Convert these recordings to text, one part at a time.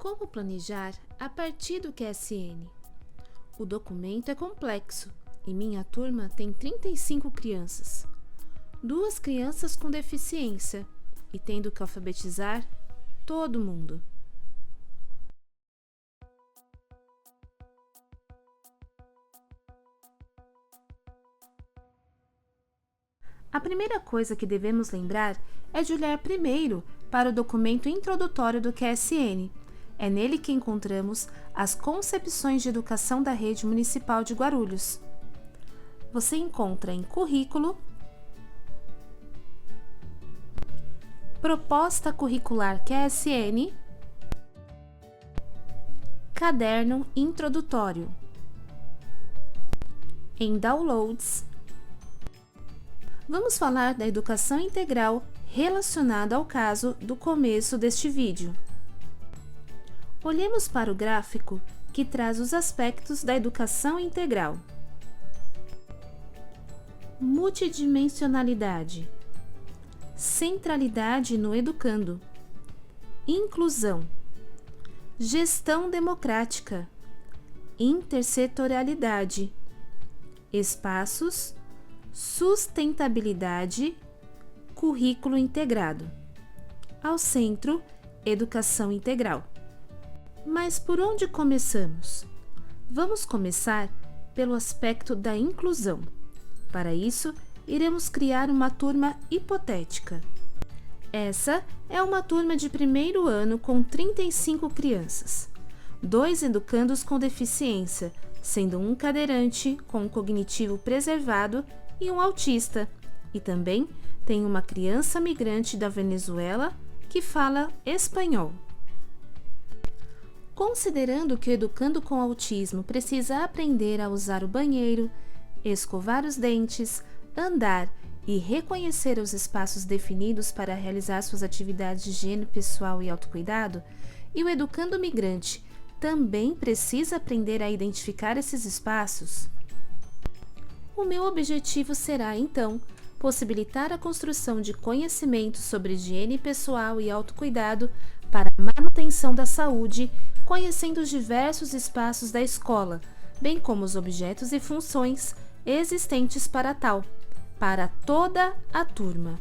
Como planejar a partir do QSN? O documento é complexo e minha turma tem 35 crianças. 2 crianças com deficiência e tendo que alfabetizar todo mundo. A primeira coisa que devemos lembrar é de olhar primeiro para o documento introdutório do QSN. É nele que encontramos as concepções de educação da Rede Municipal de Guarulhos. Você encontra em Currículo, Proposta Curricular QSN, Caderno Introdutório. Em Downloads, vamos falar da educação integral relacionada ao caso do começo deste vídeo. Olhemos para o gráfico que traz os aspectos da educação integral. Multidimensionalidade, centralidade no educando, inclusão, gestão democrática, intersetorialidade, espaços, sustentabilidade, currículo integrado. Ao centro, educação integral. Mas por onde começamos? Vamos começar pelo aspecto da inclusão. Para isso, iremos criar uma turma hipotética. Essa é uma turma de primeiro ano com 35 crianças. 2 educandos com deficiência, sendo um cadeirante com cognitivo preservado e um autista. E também tem uma criança migrante da Venezuela que fala espanhol. Considerando que o educando com autismo precisa aprender a usar o banheiro, escovar os dentes, andar e reconhecer os espaços definidos para realizar suas atividades de higiene pessoal e autocuidado, e o educando migrante também precisa aprender a identificar esses espaços, o meu objetivo será, então, possibilitar a construção de conhecimentos sobre higiene pessoal e autocuidado para a manutenção da saúde, conhecendo os diversos espaços da escola, bem como os objetos e funções existentes para tal, para toda a turma.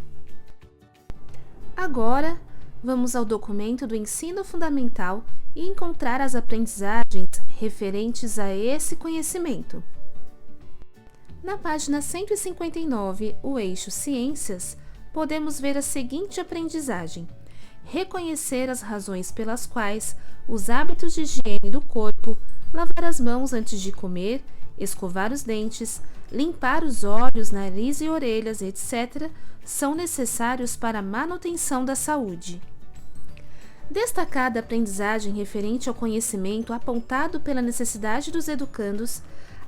Agora, vamos ao documento do ensino fundamental e encontrar as aprendizagens referentes a esse conhecimento. Na página 159, o eixo Ciências, podemos ver a seguinte aprendizagem: reconhecer as razões pelas quais os hábitos de higiene do corpo, lavar as mãos antes de comer, escovar os dentes, limpar os olhos, nariz e orelhas, etc., são necessários para a manutenção da saúde. Destacada a aprendizagem referente ao conhecimento apontado pela necessidade dos educandos,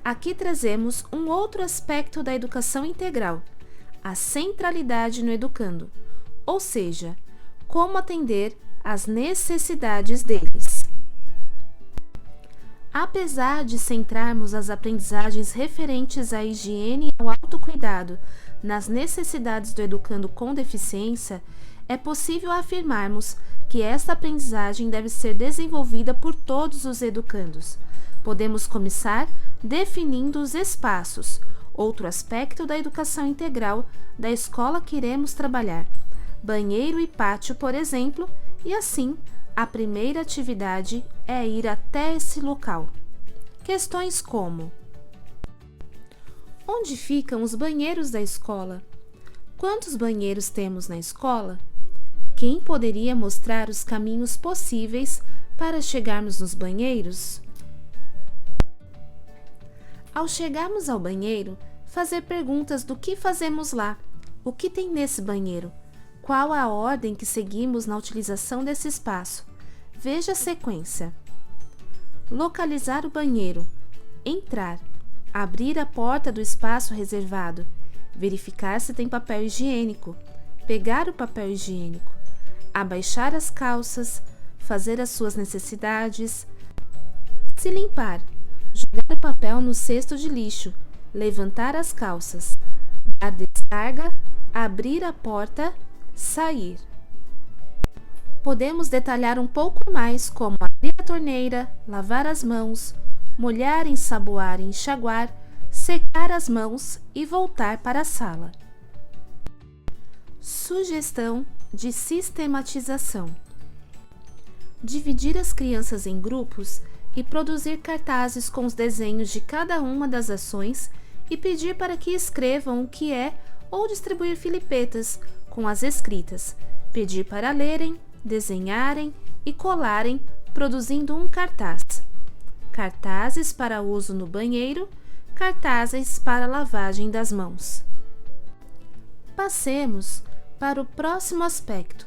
aqui trazemos um outro aspecto da educação integral, a centralidade no educando, ou seja, como atender às necessidades deles. Apesar de centrarmos as aprendizagens referentes à higiene e ao autocuidado nas necessidades do educando com deficiência, é possível afirmarmos que esta aprendizagem deve ser desenvolvida por todos os educandos. Podemos começar definindo os espaços, outro aspecto da educação integral da escola que iremos trabalhar, banheiro e pátio, por exemplo, e assim, a primeira atividade é ir até esse local. Questões como: onde ficam os banheiros da escola? Quantos banheiros temos na escola? Quem poderia mostrar os caminhos possíveis para chegarmos nos banheiros? Ao chegarmos ao banheiro, fazer perguntas do que fazemos lá, o que tem nesse banheiro, qual a ordem que seguimos na utilização desse espaço. Veja a sequência. Localizar o banheiro, entrar, abrir a porta do espaço reservado, verificar se tem papel higiênico, pegar o papel higiênico, abaixar as calças, fazer as suas necessidades, se limpar, jogar o papel no cesto de lixo, levantar as calças, dar descarga, abrir a porta, sair. Podemos detalhar um pouco mais como abrir torneira, lavar as mãos, molhar, ensaboar e enxaguar, secar as mãos e voltar para a sala. Sugestão de sistematização: dividir as crianças em grupos e produzir cartazes com os desenhos de cada uma das ações e pedir para que escrevam o que é ou distribuir filipetas com as escritas, pedir para lerem, desenharem e colarem, produzindo um cartaz. Cartazes para uso no banheiro, cartazes para lavagem das mãos. Passemos para o próximo aspecto: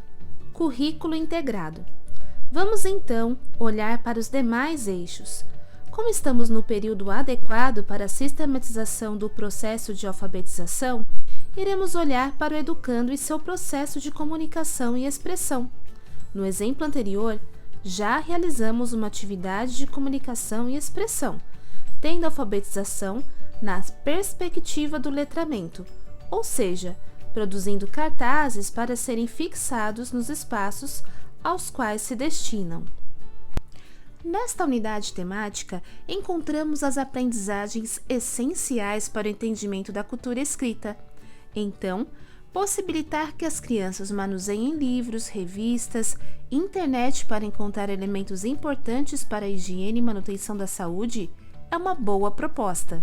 currículo integrado. Vamos então olhar para os demais eixos. Como estamos no período adequado para a sistematização do processo de alfabetização, iremos olhar para o educando e seu processo de comunicação e expressão. No exemplo anterior, já realizamos uma atividade de comunicação e expressão, tendo a alfabetização na perspectiva do letramento, ou seja, produzindo cartazes para serem fixados nos espaços aos quais se destinam. Nesta unidade temática, encontramos as aprendizagens essenciais para o entendimento da cultura escrita. Então, possibilitar que as crianças manuseiem livros, revistas, internet para encontrar elementos importantes para a higiene e manutenção da saúde é uma boa proposta.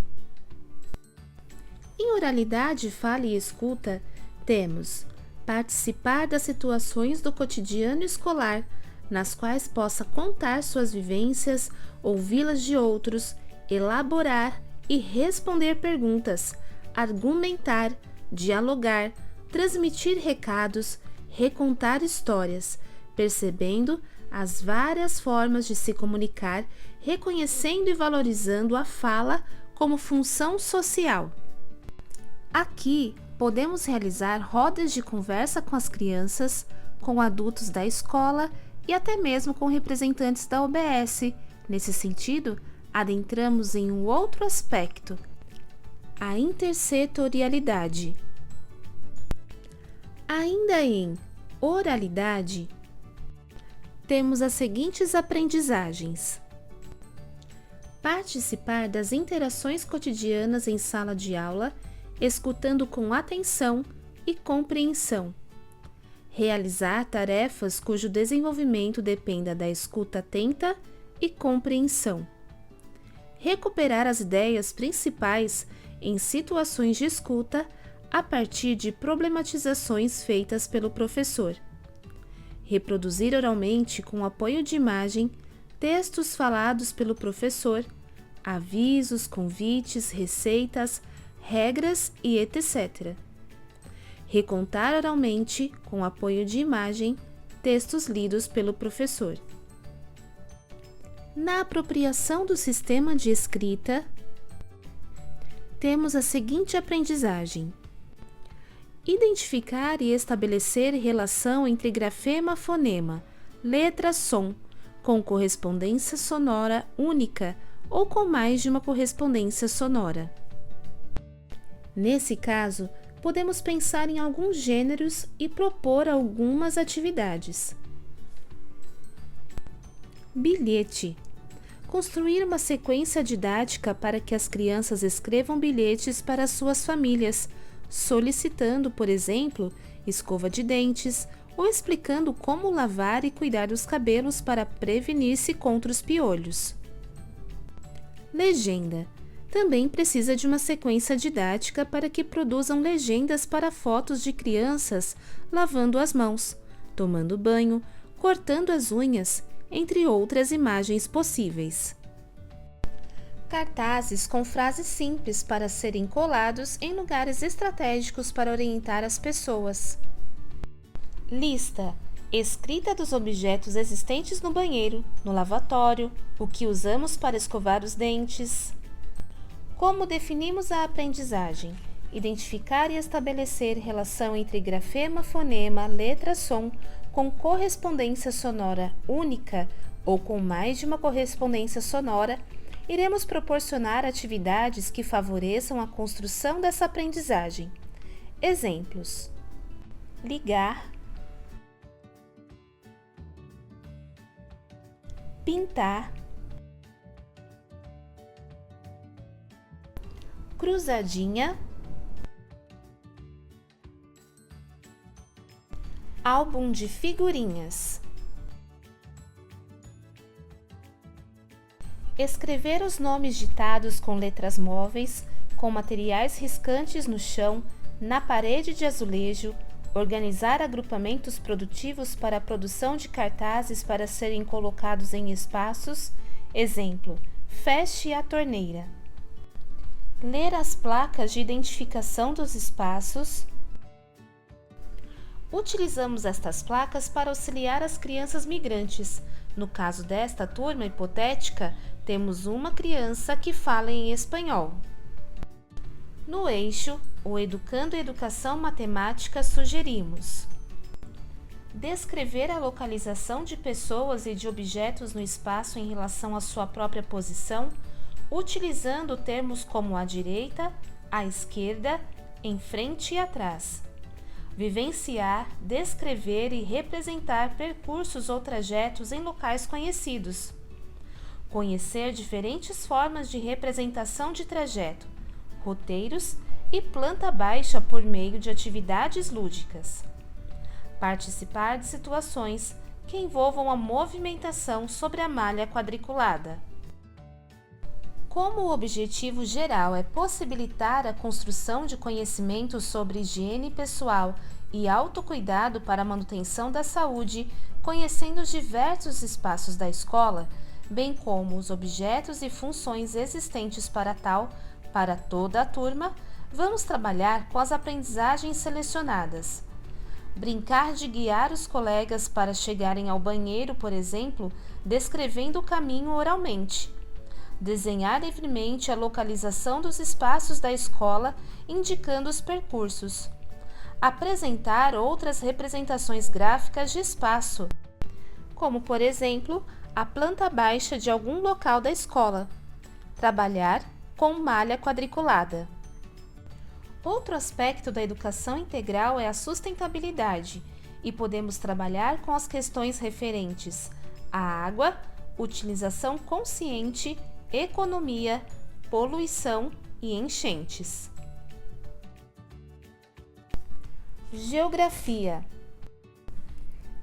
Em oralidade, fala e escuta, temos participar das situações do cotidiano escolar, nas quais possa contar suas vivências, ouvi-las de outros, elaborar e responder perguntas, argumentar, dialogar, transmitir recados, recontar histórias, percebendo as várias formas de se comunicar, reconhecendo e valorizando a fala como função social. Aqui, podemos realizar rodas de conversa com as crianças, com adultos da escola e até mesmo com representantes da OBS. Nesse sentido, adentramos em um outro aspecto: a intersetorialidade. Ainda em oralidade, temos as seguintes aprendizagens: participar das interações cotidianas em sala de aula, escutando com atenção e compreensão. Realizar tarefas cujo desenvolvimento dependa da escuta atenta e compreensão. Recuperar as ideias principais em situações de escuta a partir de problematizações feitas pelo professor. Reproduzir oralmente com apoio de imagem textos falados pelo professor, avisos, convites, receitas, regras e etc. Recontar oralmente, com apoio de imagem, textos lidos pelo professor. Na apropriação do sistema de escrita, temos a seguinte aprendizagem: identificar e estabelecer relação entre grafema-fonema, letra-som, com correspondência sonora única ou com mais de uma correspondência sonora. Nesse caso, podemos pensar em alguns gêneros e propor algumas atividades. Bilhete. Construir uma sequência didática para que as crianças escrevam bilhetes para suas famílias, solicitando, por exemplo, escova de dentes ou explicando como lavar e cuidar dos cabelos para prevenir-se contra os piolhos. Legenda. Também precisa de uma sequência didática para que produzam legendas para fotos de crianças lavando as mãos, tomando banho, cortando as unhas, entre outras imagens possíveis. Cartazes com frases simples para serem colados em lugares estratégicos para orientar as pessoas. Lista. Escrita dos objetos existentes no banheiro, no lavatório, o que usamos para escovar os dentes. Como definimos a aprendizagem? Identificar e estabelecer relação entre grafema, fonema, letra, som com correspondência sonora única ou com mais de uma correspondência sonora. Iremos proporcionar atividades que favoreçam a construção dessa aprendizagem. Exemplos: ligar, pintar, cruzadinha, álbum de figurinhas. Escrever os nomes ditados com letras móveis, com materiais riscantes no chão, na parede de azulejo, organizar agrupamentos produtivos para a produção de cartazes para serem colocados em espaços, exemplo, feche a torneira. Ler as placas de identificação dos espaços. Utilizamos estas placas para auxiliar as crianças migrantes. No caso desta turma hipotética, temos uma criança que fala em espanhol. No eixo, o Educando Educação Matemática, sugerimos descrever a localização de pessoas e de objetos no espaço em relação à sua própria posição, utilizando termos como à direita, à esquerda, em frente e atrás. Vivenciar, descrever e representar percursos ou trajetos em locais conhecidos. Conhecer diferentes formas de representação de trajeto, roteiros e planta baixa por meio de atividades lúdicas. Participar de situações que envolvam a movimentação sobre a malha quadriculada. Como o objetivo geral é possibilitar a construção de conhecimentos sobre higiene pessoal e autocuidado para a manutenção da saúde, conhecendo os diversos espaços da escola, bem como os objetos e funções existentes para tal, para toda a turma, vamos trabalhar com as aprendizagens selecionadas. Brincar de guiar os colegas para chegarem ao banheiro, por exemplo, descrevendo o caminho oralmente. Desenhar livremente a localização dos espaços da escola, indicando os percursos. Apresentar outras representações gráficas de espaço, como, por exemplo, a planta baixa de algum local da escola. Trabalhar com malha quadriculada. Outro aspecto da educação integral é a sustentabilidade, e podemos trabalhar com as questões referentes à água, utilização consciente, economia, poluição e enchentes. Geografia.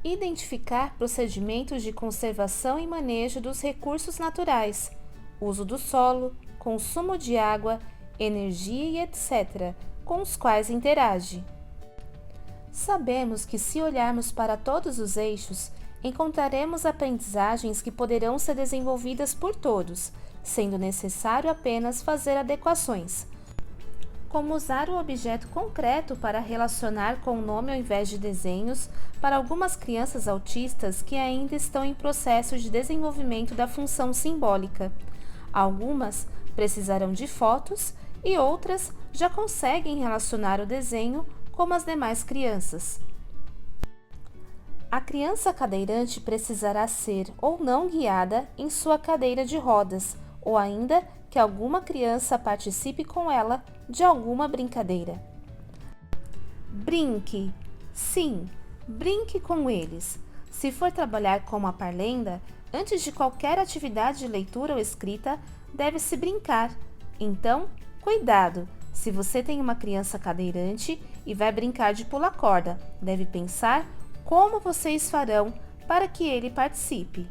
Identificar procedimentos de conservação e manejo dos recursos naturais, uso do solo, consumo de água, energia e etc., com os quais interage. Sabemos que, se olharmos para todos os eixos, encontraremos aprendizagens que poderão ser desenvolvidas por todos, sendo necessário apenas fazer adequações, como usar o objeto concreto para relacionar com o nome ao invés de desenhos para algumas crianças autistas que ainda estão em processo de desenvolvimento da função simbólica. Algumas precisarão de fotos e outras já conseguem relacionar o desenho como as demais crianças. A criança cadeirante precisará ser ou não guiada em sua cadeira de rodas, ou ainda que alguma criança participe com ela de alguma brincadeira. Brinque. Sim, brinque com eles. Se for trabalhar com uma parlenda, antes de qualquer atividade de leitura ou escrita, deve-se brincar. Então, cuidado! Se você tem uma criança cadeirante e vai brincar de pular corda, deve pensar como vocês farão para que ele participe.